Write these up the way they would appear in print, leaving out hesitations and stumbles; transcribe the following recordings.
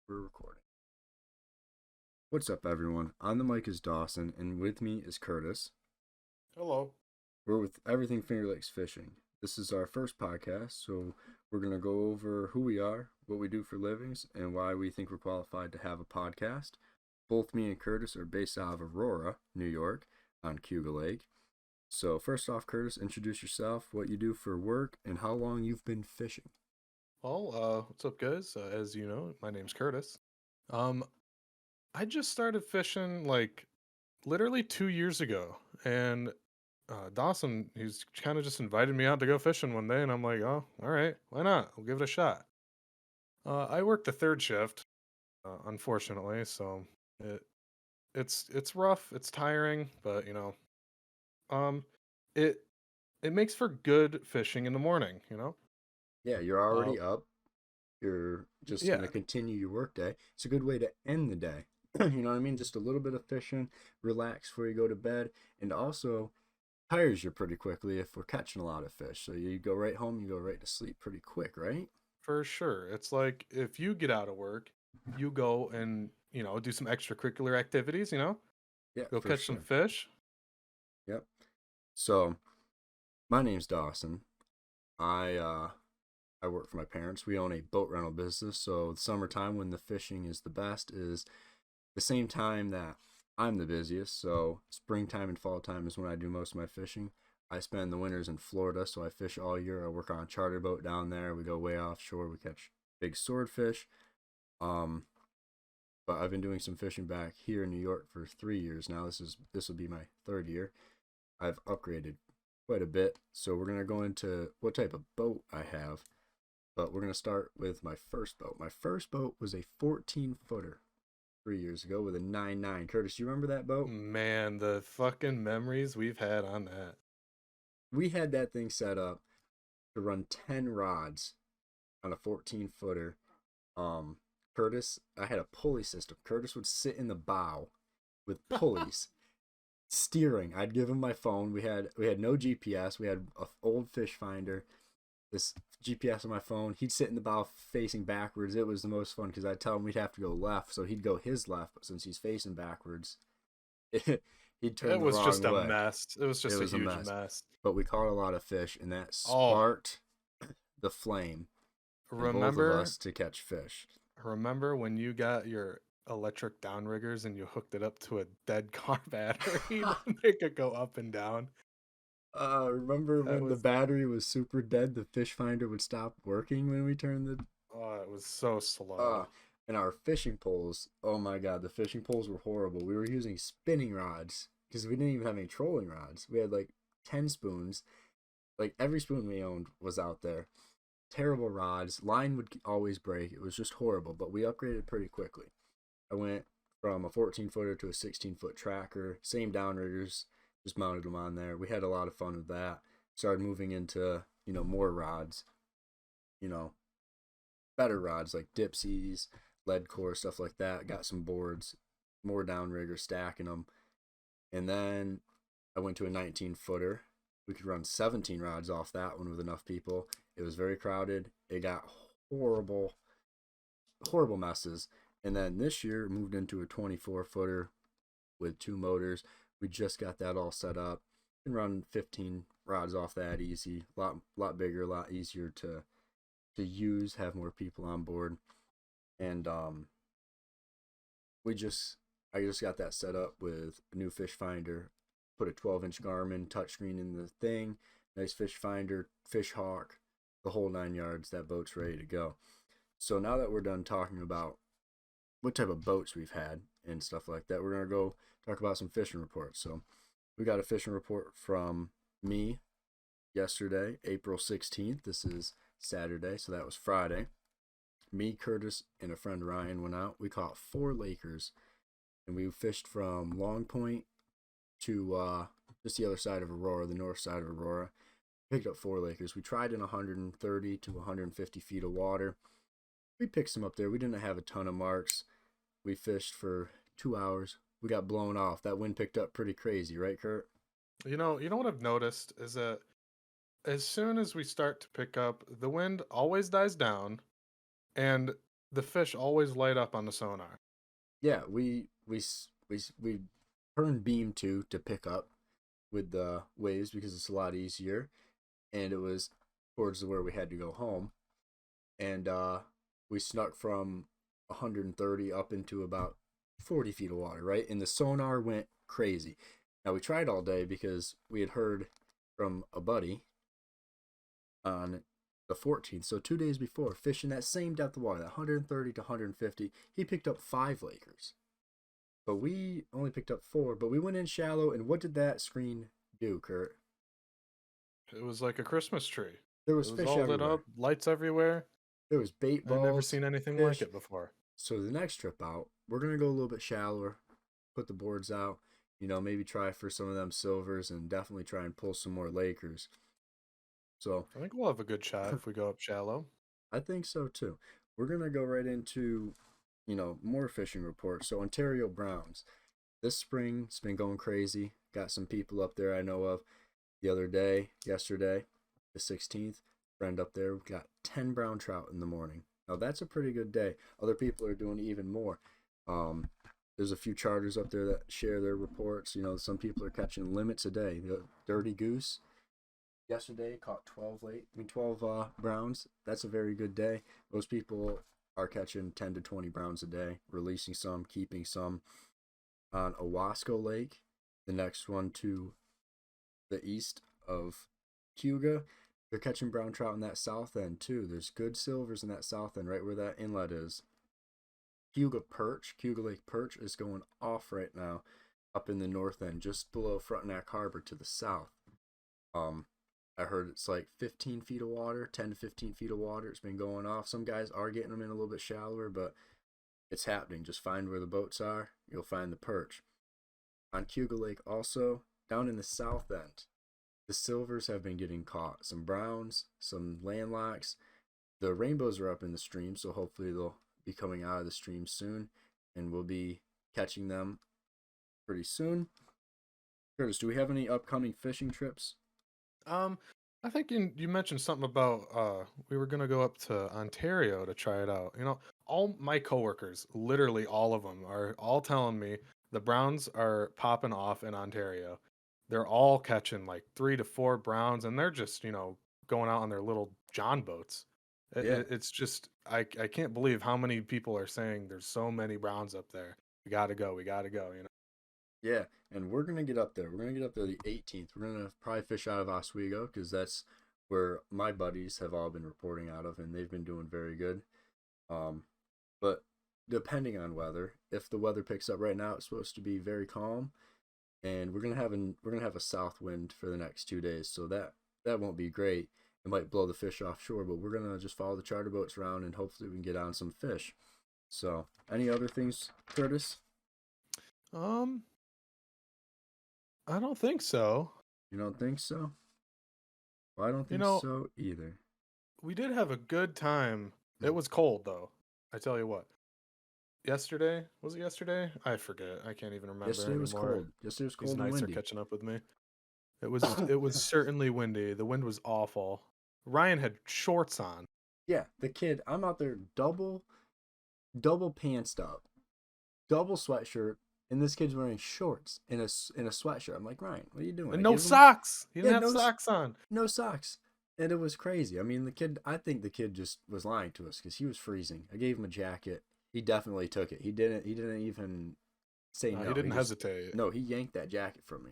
We're recording. What's up, everyone? On the mic is Dawson, and with me is Curtis. Hello. We're with Everything Fingerlakes Fishing. This is our first podcast, so we're going to go over who we are, what we do for livings, and why we think we're qualified to have a podcast. Both me and Curtis are based out of Aurora, New York, on Cuga Lake. So, first off, Curtis, introduce yourself, what you do for work, and how long you've been fishing. What's up, guys? As you know, my name's Curtis. Um, I just started fishing like literally 2 years ago, and Dawson, he's kind of just invited me out to go fishing one day, and I'm like, oh, all right, why not? We'll give it a shot. I work the third shift, unfortunately, so it it's rough, it's tiring, but um, it it makes for good fishing in the morning, you know. Yeah, you're Uh, already up. You're just going yeah, to continue your work day. It's a good way to end the day. You know what I mean? Just a little bit of fishing, relax before you go to bed, and also tires you pretty quickly if we're catching a lot of fish. So you go right home, you go right to sleep pretty quick, right? for sure. It's like if you get out of work, you go and, do some extracurricular activities, Yeah, go for catch some sure. fish. Yep. So my name's Dawson. I I work for my parents. We own a boat rental business. So the summertime when the fishing is the best is the same time that I'm the busiest. So springtime and fall time is when I do most of my fishing. I spend the winters in Florida, so I fish all year. I work on a charter boat down there. We go way offshore. We catch big swordfish. Um, but I've been doing some fishing back here in New York for 3 years now. This will be my third year. I've upgraded quite a bit. So we're gonna go into what type of boat I have. But we're gonna start with my first boat. My first boat was a 14 footer 3 years ago with a 9.9. Curtis, you remember that boat? Man, the fucking memories we've had on that. We had that thing set up to run 10 rods on a 14 footer. Um, Curtis, I had a pulley system. Curtis would sit in the bow with pulleys steering. I'd give him my phone. We had no GPS. We had an old fish finder. This GPS on my phone. He'd sit in the bow facing backwards. It was the most fun because I'd tell him we'd have to go left, so he'd go his left, but since he's facing backwards, he'd turn It the was just wrong a way. mess. It was It just a was a huge mess. mess. But we caught a lot of fish, and that Oh, sparked the flame in both of remember us to catch fish. remember when you got your electric downriggers and you hooked it up to a dead car battery to make it go up and down? Remember That when the was battery was super dead, the fish finder would stop working when we turned the oh, it was so uh slow. and our fishing poles. Oh my god, the fishing poles were horrible. We were using spinning rods because we didn't even have any trolling rods. We had like 10 spoons. Like every spoon we owned was out there. Terrible rods. Line would always break. It was just horrible, but we upgraded pretty quickly. I went from a 14 footer to a 16-foot tracker, same downriggers, just mounted them on there. We had a lot of fun with that. Started moving into, more rods, you know, better rods like dipsies, lead core, stuff like that. Got some boards, more downrigger, stacking them. And then I went to a 19 footer. We could run 17 rods off that one with enough people. It was very crowded. It got horrible, horrible messes. And then this year moved into a 24 footer with two motors. We just got that all set up. Can run 15 rods off that easy. Lot bigger, a lot easier to use. Have more people on board, and we just I just got that set up with a new fish finder. Put a 12-inch Garmin touchscreen in the thing. Nice fish finder, fish hawk, the whole 9 yards. That boat's ready to go. So now that we're done talking about what type of boats we've had and stuff like that, we're gonna go talk about some fishing reports. So we got a fishing report from me yesterday, April 16th. This is Saturday, so that was Friday. Me, Curtis, and a friend Ryan went out. We caught 4 Lakers, and we fished from Long Point to just the other side of Aurora, the north side of Aurora. Picked up 4 Lakers. We tried in 130 to 150 feet of water. We picked some up there. We didn't have a ton of marks. We fished for 2 hours. We got blown off. That wind picked up pretty crazy, right, Kurt? You know what I've noticed is that as soon as we start to pick up, the wind always dies down, and the fish always light up on the sonar. Yeah, we turn beam to pick up with the waves because it's a lot easier, and it was towards where we had to go home, and we snuck from 130 up into about 40 feet of water, right? And the sonar went crazy. Now we tried all day because we had heard from a buddy on the 14th, so 2 days before, fishing that same depth of water, that 130 to 150, he picked up 5 Lakers. But we only picked up 4, but we went in shallow, and what did that screen do, Kurt? It was like a Christmas tree. There It was was fish all lit everywhere. up, lights everywhere. There was bait I've never balls, seen anything like fish. it before. So the next trip out, we're gonna go a little bit shallower, put the boards out, maybe try for some of them silvers, and definitely try and pull some more Lakers. So I think we'll have a good shot if we go up shallow. I think so too. We're gonna go right into, more fishing reports. So Ontario Browns, this spring it's been going crazy. Got some people up there I know of. The other day, yesterday, the 16th, friend up there got 10 brown trout in the morning. Now that's a pretty good day. Other people are doing even more. There's a few charters up there that share their reports. Some people are catching limits a day. The Dirty Goose yesterday caught 12 browns. That's a very good day. Most people are catching 10 to 20 browns a day, releasing some, keeping some. On Owasco Lake, the next one to the east of Huga, they're catching brown trout in that south end too. There's good silvers in that south end, right where that inlet is. Huga Lake Perch is going off right now up in the north end, just below Frontenac Harbor to the south. I heard it's like 15 feet of water, 10 to 15 feet of water. It's been going off. Some guys are getting them in a little bit shallower, but it's happening. Just find where the boats are. You'll find the perch. On Huga Lake also, down in the south end, the silvers have been getting caught. Some browns, some landlocks. The rainbows are up in the stream, so hopefully they'll be coming out of the stream soon, and we'll be catching them pretty soon. Curtis, do we have any upcoming fishing trips? I think you mentioned something about we were gonna go up to Ontario to try it out. All my coworkers, literally all of them, are all telling me the Browns are popping off in Ontario. They're all catching like 3 to 4 Browns, and they're just going out on their little John boats. Yeah. It's just I can't believe how many people are saying there's so many Browns up there. We gotta go. We gotta go. Yeah, and we're gonna get up there. We're gonna get up there the 18th. We're gonna probably fish out of Oswego because that's where my buddies have all been reporting out of, and they've been doing very good. Um, but depending on weather, if the weather picks up right now, it's supposed to be very calm, and we're gonna have a south wind for the next 2 days, so that won't be great. It might blow the fish offshore, but we're gonna just follow the charter boats around, and hopefully we can get on some fish. So, any other things, Curtis? Um, I don't think so. You don't think so? Well, I don't You think know, so either. we did have a good time. It Mhm. was cold though. I tell you what. Yesterday, was it yesterday? I forget. I can't even remember Yesterday was anymore. cold. Yesterday was These cold and nights are windy. catching up with me. It was certainly windy. The wind was awful. Ryan had shorts on. Yeah, the kid. I'm out there double pantsed up, double sweatshirt, and this kid's wearing shorts in a sweatshirt. I'm like, Ryan, what are you doing? And I no give him socks. He yeah didn't have no socks on. no socks, and it was crazy. I mean, the kid. I think the kid just was lying to us because he was freezing. I gave him a jacket. He definitely took it. He didn't. He didn't even say No, no. he didn't Just hesitate. no. He yanked that jacket from me.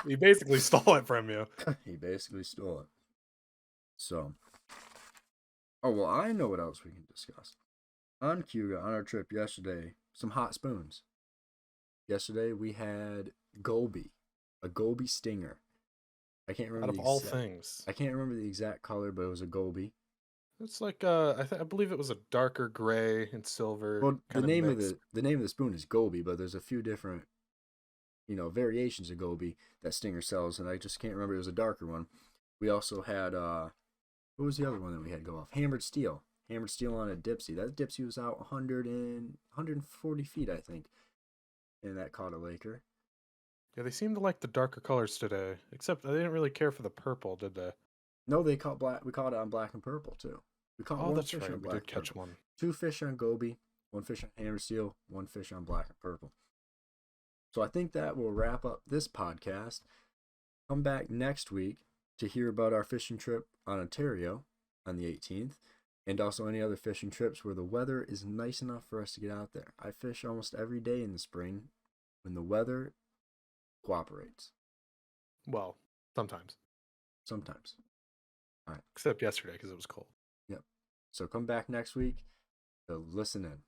He basically stole it from you. He basically stole it. So, oh well, I know what else we can discuss. On Cuba, on our trip yesterday, some hot spoons. Yesterday we had Goby, a Goby stinger. I can't Out remember of the all exact. things. I can't remember the exact color, but it was a Goby. It's like I believe it was a darker gray and silver Well, the kind of name of mix. the name of the spoon is Goby, but there's a few different variations of Goby that Stinger sells, and I just can't remember. It was a darker one. We also had what was the other one that we had go off? Hammered steel. Hammered steel on a Dipsy. That Dipsy was out 140 feet, I think, and that caught a Laker. Yeah, they seem to like the darker colors today. Except they didn't really care for the purple, did they? No, they caught black. We caught it on black and purple too. We caught Oh, one that's fish right. on We black did and catch purple, one. 2 fish on goby, 1 fish on hammer seal, 1 fish on black and purple. So I think that will wrap up this podcast. Come back next week to hear about our fishing trip on Ontario on the 18th, and also any other fishing trips where the weather is nice enough for us to get out there. I fish almost every day in the spring when the weather cooperates. Well, sometimes. Sometimes. All right. Except yesterday because it was cold. Yep. So come back next week to listen in.